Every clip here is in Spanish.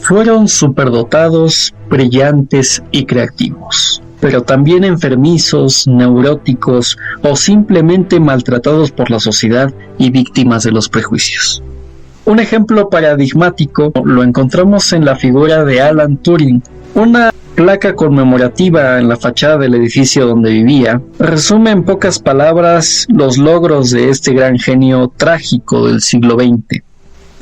Fueron superdotados, brillantes y creativos, pero también enfermizos, neuróticos o simplemente maltratados por la sociedad y víctimas de los prejuicios. Un ejemplo paradigmático lo encontramos en la figura de Alan Turing. Una placa conmemorativa en la fachada del edificio donde vivía resume en pocas palabras los logros de este gran genio trágico del siglo XX.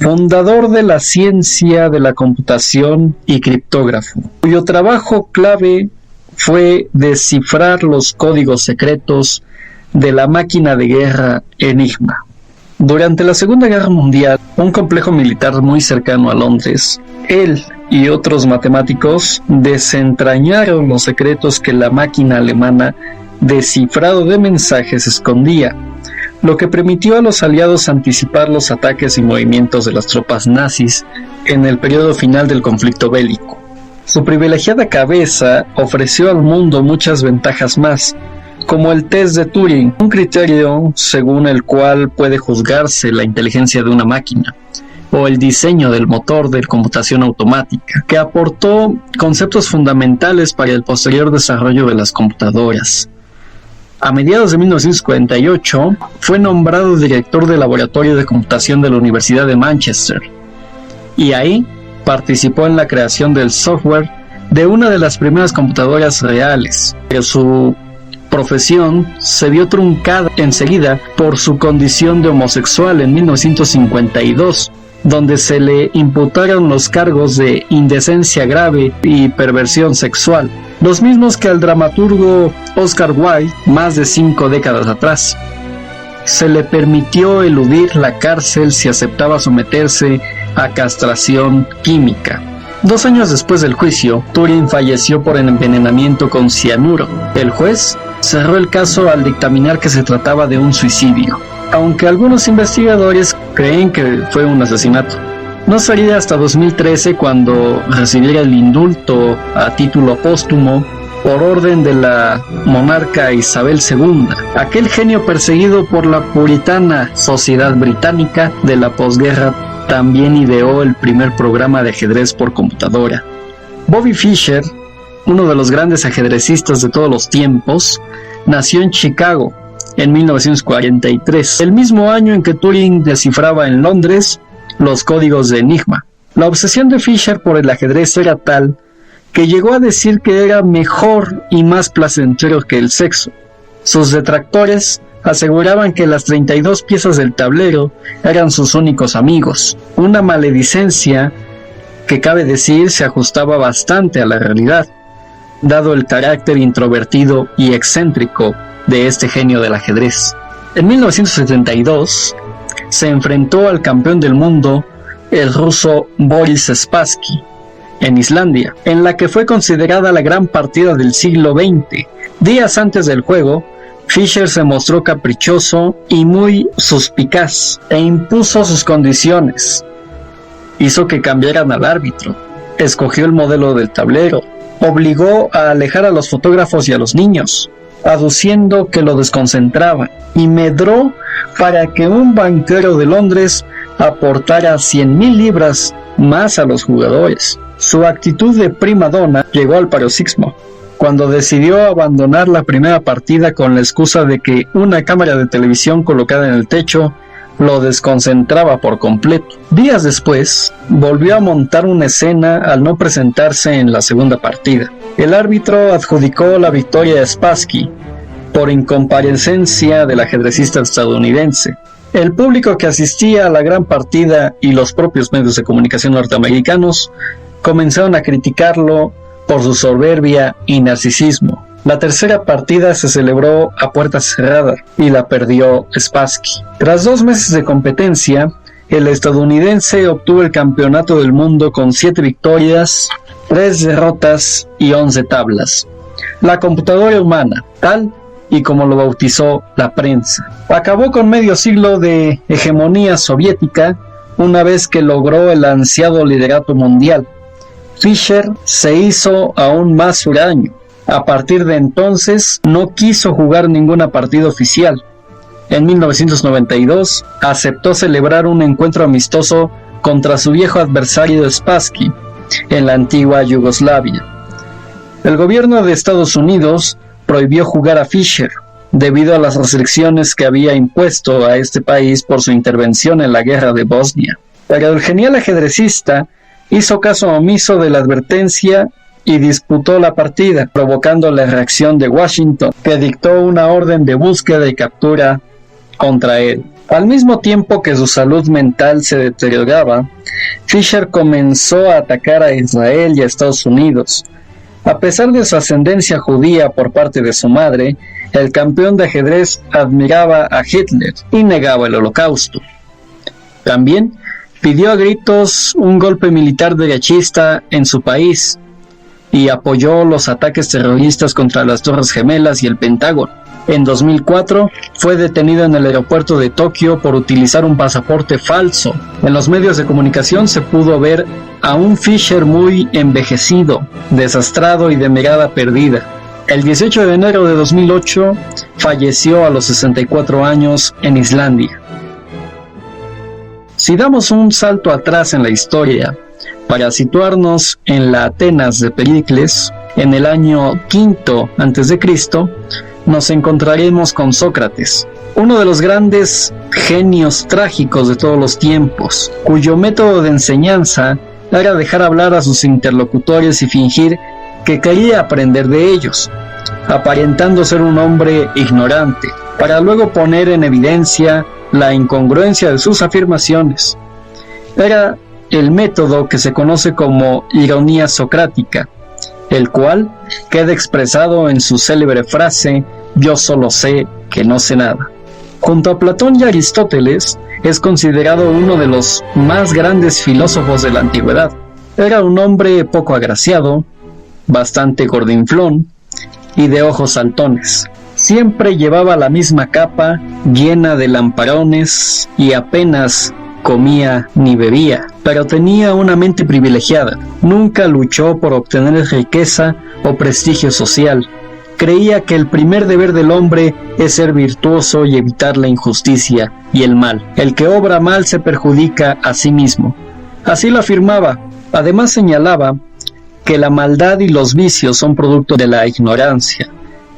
Fundador de la ciencia de la computación y criptógrafo, cuyo trabajo clave fue descifrar los códigos secretos de la máquina de guerra Enigma. Durante la Segunda Guerra Mundial, un complejo militar muy cercano a Londres, él y otros matemáticos desentrañaron los secretos que la máquina alemana de cifrado de mensajes escondía, lo que permitió a los aliados anticipar los ataques y movimientos de las tropas nazis en el periodo final del conflicto bélico. Su privilegiada cabeza ofreció al mundo muchas ventajas más, como el test de Turing, un criterio según el cual puede juzgarse la inteligencia de una máquina, o el diseño del motor de computación automática, que aportó conceptos fundamentales para el posterior desarrollo de las computadoras. A mediados de 1948 fue nombrado director del Laboratorio de Computación de la Universidad de Manchester, y ahí participó en la creación del software de una de las primeras computadoras reales, pero su profesión se vio truncada enseguida por su condición de homosexual en 1952, donde se le imputaron los cargos de indecencia grave y perversión sexual, los mismos que al dramaturgo Oscar Wilde más de 5 décadas atrás. Se le permitió eludir la cárcel si aceptaba someterse a castración química. 2 años después del juicio, Turing falleció por envenenamiento con cianuro. El juez cerró el caso al dictaminar que se trataba de un suicidio, aunque algunos investigadores creen que fue un asesinato. No sería hasta 2013 cuando recibiera el indulto a título póstumo por orden de la monarca Isabel II, aquel genio perseguido por la puritana sociedad británica de la posguerra. También ideó el primer programa de ajedrez por computadora. Bobby Fischer, uno de los grandes ajedrecistas de todos los tiempos, nació en Chicago en 1943, el mismo año en que Turing descifraba en Londres los códigos de Enigma. La obsesión de Fischer por el ajedrez era tal que llegó a decir que era mejor y más placentero que el sexo. Sus detractores aseguraban que las 32 piezas del tablero eran sus únicos amigos, una maledicencia que cabe decir se ajustaba bastante a la realidad, dado el carácter introvertido y excéntrico de este genio del ajedrez. En 1972 se enfrentó al campeón del mundo, el ruso Boris Spassky, en Islandia, en la que fue considerada la gran partida del siglo XX. Días antes del juego, Fischer se mostró caprichoso y muy suspicaz e impuso sus condiciones. Hizo que cambiaran al árbitro, escogió el modelo del tablero, obligó a alejar a los fotógrafos y a los niños, aduciendo que lo desconcentraban, y medró para que un banquero de Londres aportara 100,000 libras más a los jugadores. Su actitud de prima donna llegó al paroxismo cuando decidió abandonar la primera partida con la excusa de que una cámara de televisión colocada en el techo lo desconcentraba por completo. Días después, volvió a montar una escena al no presentarse en la segunda partida. El árbitro adjudicó la victoria a Spassky por incomparecencia del ajedrecista estadounidense. El público que asistía a la gran partida y los propios medios de comunicación norteamericanos comenzaron a criticarlo por su soberbia y narcisismo. La tercera partida se celebró a puerta cerrada y la perdió Spassky. Tras 2 meses de competencia, el estadounidense obtuvo el campeonato del mundo con 7 victorias, 3 derrotas y 11 tablas. La computadora humana, tal y como lo bautizó la prensa. Acabó con medio siglo de hegemonía soviética una vez que logró el ansiado liderato mundial. Fischer se hizo aún más huraño. A partir de entonces no quiso jugar ninguna partida oficial. En 1992 aceptó celebrar un encuentro amistoso contra su viejo adversario Spassky, en la antigua Yugoslavia. El gobierno de Estados Unidos prohibió jugar a Fischer debido a las restricciones que había impuesto a este país por su intervención en la guerra de Bosnia. Pero el genial ajedrecista hizo caso omiso de la advertencia y disputó la partida, provocando la reacción de Washington, que dictó una orden de búsqueda y captura contra él. Al mismo tiempo que su salud mental se deterioraba, Fischer comenzó a atacar a Israel y a Estados Unidos. A pesar de su ascendencia judía por parte de su madre, el campeón de ajedrez admiraba a Hitler y negaba el Holocausto. También pidió a gritos un golpe militar derechista en su país y apoyó los ataques terroristas contra las Torres Gemelas y el Pentágono. En 2004 fue detenido en el aeropuerto de Tokio por utilizar un pasaporte falso. En los medios de comunicación se pudo ver a un Fischer muy envejecido, desastrado y de mirada perdida. El 18 de enero de 2008 falleció a los 64 años en Islandia. Si damos un salto atrás en la historia para situarnos en la Atenas de Pericles, en el año 5 a.C., nos encontraremos con Sócrates, uno de los grandes genios trágicos de todos los tiempos, cuyo método de enseñanza era dejar hablar a sus interlocutores y fingir que quería aprender de ellos, aparentando ser un hombre ignorante, para luego poner en evidencia la incongruencia de sus afirmaciones. Era el método que se conoce como ironía socrática, el cual queda expresado en su célebre frase: yo solo sé que no sé nada. Junto a Platón y Aristóteles, es considerado uno de los más grandes filósofos de la antigüedad. Era un hombre poco agraciado, bastante gordinflón y de ojos saltones. Siempre llevaba la misma capa llena de lamparones y apenas comía ni bebía, pero tenía una mente privilegiada. Nunca luchó por obtener riqueza o prestigio social. Creía que el primer deber del hombre es ser virtuoso y evitar la injusticia y el mal. El que obra mal se perjudica a sí mismo. Así lo afirmaba. Además señalaba que la maldad y los vicios son producto de la ignorancia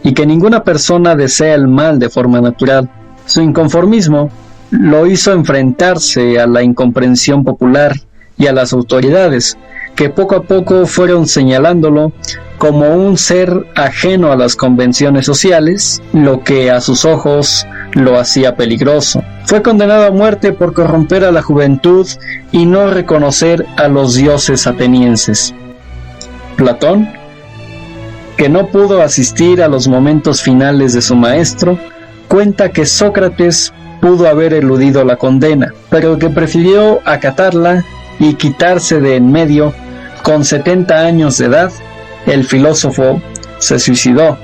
y que ninguna persona desea el mal de forma natural. Su inconformismo lo hizo enfrentarse a la incomprensión popular y a las autoridades, que poco a poco fueron señalándolo como un ser ajeno a las convenciones sociales, lo que a sus ojos lo hacía peligroso. Fue condenado a muerte por corromper a la juventud y no reconocer a los dioses atenienses. Platón, que no pudo asistir a los momentos finales de su maestro, cuenta que Sócrates pudo haber eludido la condena, pero que prefirió acatarla y quitarse de en medio. Con 70 años de edad, el filósofo se suicidó,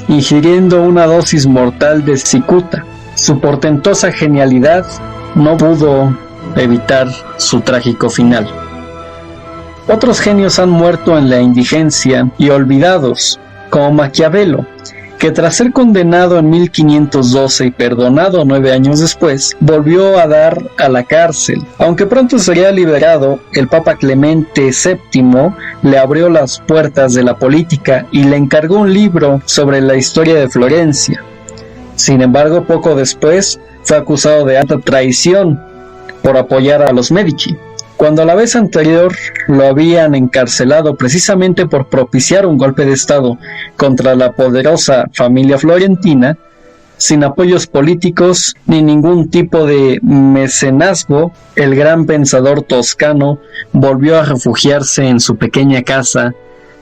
ingiriendo una dosis mortal de cicuta. Su portentosa genialidad no pudo evitar su trágico final. Otros genios han muerto en la indigencia y olvidados, como Maquiavelo, que tras ser condenado en 1512 y perdonado 9 años después, volvió a dar a la cárcel. Aunque pronto sería liberado, el Papa Clemente VII le abrió las puertas de la política y le encargó un libro sobre la historia de Florencia. Sin embargo, poco después fue acusado de alta traición por apoyar a los Medici, cuando la vez anterior lo habían encarcelado precisamente por propiciar un golpe de estado contra la poderosa familia florentina. Sin apoyos políticos ni ningún tipo de mecenazgo, el gran pensador toscano volvió a refugiarse en su pequeña casa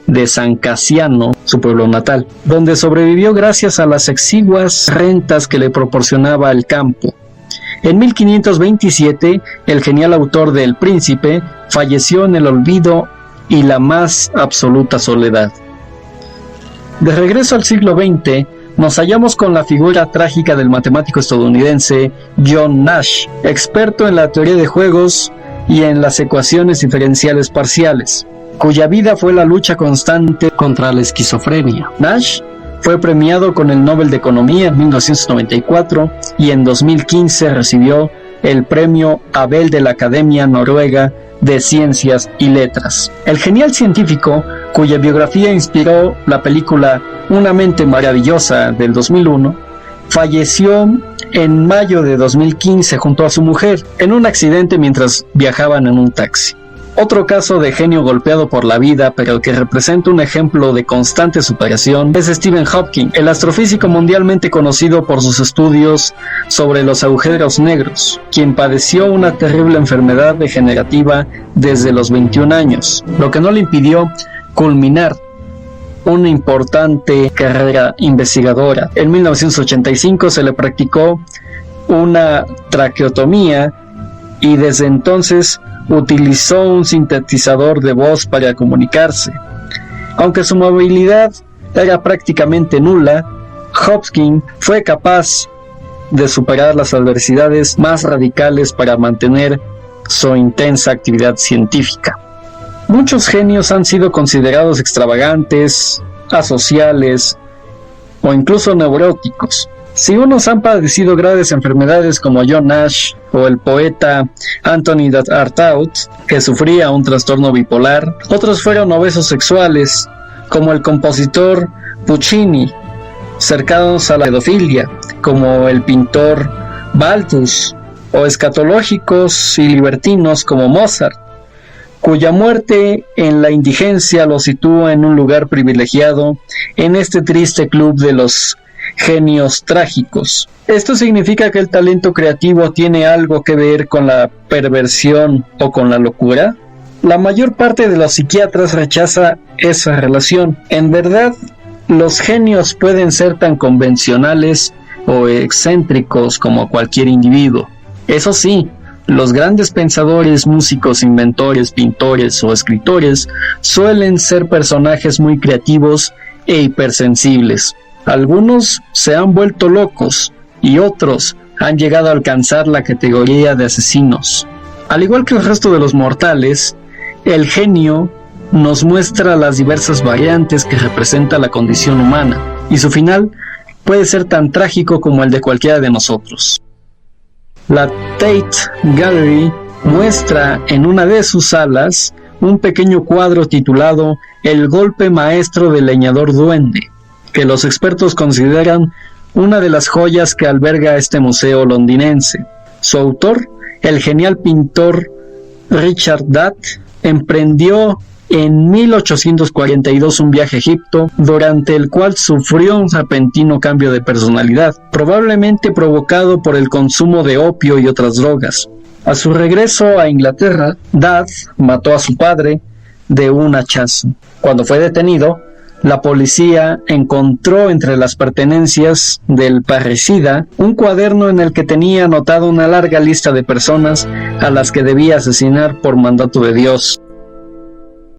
de San Casiano, su pueblo natal, donde sobrevivió gracias a las exiguas rentas que le proporcionaba el campo. En 1527, el genial autor del Príncipe falleció en el olvido y la más absoluta soledad. De regreso al siglo XX, nos hallamos con la figura trágica del matemático estadounidense John Nash, experto en la teoría de juegos y en las ecuaciones diferenciales parciales, cuya vida fue la lucha constante contra la esquizofrenia. Nash fue premiado con el Nobel de Economía en 1994 y en 2015 recibió el premio Abel de la Academia Noruega de Ciencias y Letras. El genial científico, cuya biografía inspiró la película Una mente maravillosa del 2001, falleció en mayo de 2015 junto a su mujer en un accidente mientras viajaban en un taxi. Otro caso de genio golpeado por la vida, pero que representa un ejemplo de constante superación, es Stephen Hawking, el astrofísico mundialmente conocido por sus estudios sobre los agujeros negros, quien padeció una terrible enfermedad degenerativa desde los 21 años, lo que no le impidió culminar una importante carrera investigadora. En 1985 se le practicó una traqueotomía y desde entonces utilizó un sintetizador de voz para comunicarse. Aunque su movilidad era prácticamente nula, Hawking fue capaz de superar las adversidades más radicales para mantener su intensa actividad científica. Muchos genios han sido considerados extravagantes, asociales o incluso neuróticos. Si unos han padecido graves enfermedades como John Nash o el poeta Anthony Artaud, que sufría un trastorno bipolar, otros fueron obesos sexuales, como el compositor Puccini, cercanos a la pedofilia, como el pintor Balthus, o escatológicos y libertinos como Mozart, cuya muerte en la indigencia lo sitúa en un lugar privilegiado en este triste club de los genios trágicos. ¿Esto significa que el talento creativo tiene algo que ver con la perversión o con la locura? La mayor parte de los psiquiatras rechaza esa relación. En verdad, los genios pueden ser tan convencionales o excéntricos como cualquier individuo. Eso sí, los grandes pensadores, músicos, inventores, pintores o escritores suelen ser personajes muy creativos e hipersensibles. Algunos se han vuelto locos y otros han llegado a alcanzar la categoría de asesinos. Al igual que el resto de los mortales, el genio nos muestra las diversas variantes que representa la condición humana, y su final puede ser tan trágico como el de cualquiera de nosotros. La Tate Gallery muestra en una de sus salas un pequeño cuadro titulado El golpe maestro del leñador duende, que los expertos consideran una de las joyas que alberga este museo londinense. Su autor, el genial pintor Richard Datt, emprendió en 1842 un viaje a Egipto, durante el cual sufrió un repentino cambio de personalidad, probablemente provocado por el consumo de opio y otras drogas. A su regreso a Inglaterra, Datt mató a su padre de un hachazo. Cuando fue detenido, la policía encontró entre las pertenencias del parricida un cuaderno en el que tenía anotada una larga lista de personas a las que debía asesinar por mandato de Dios.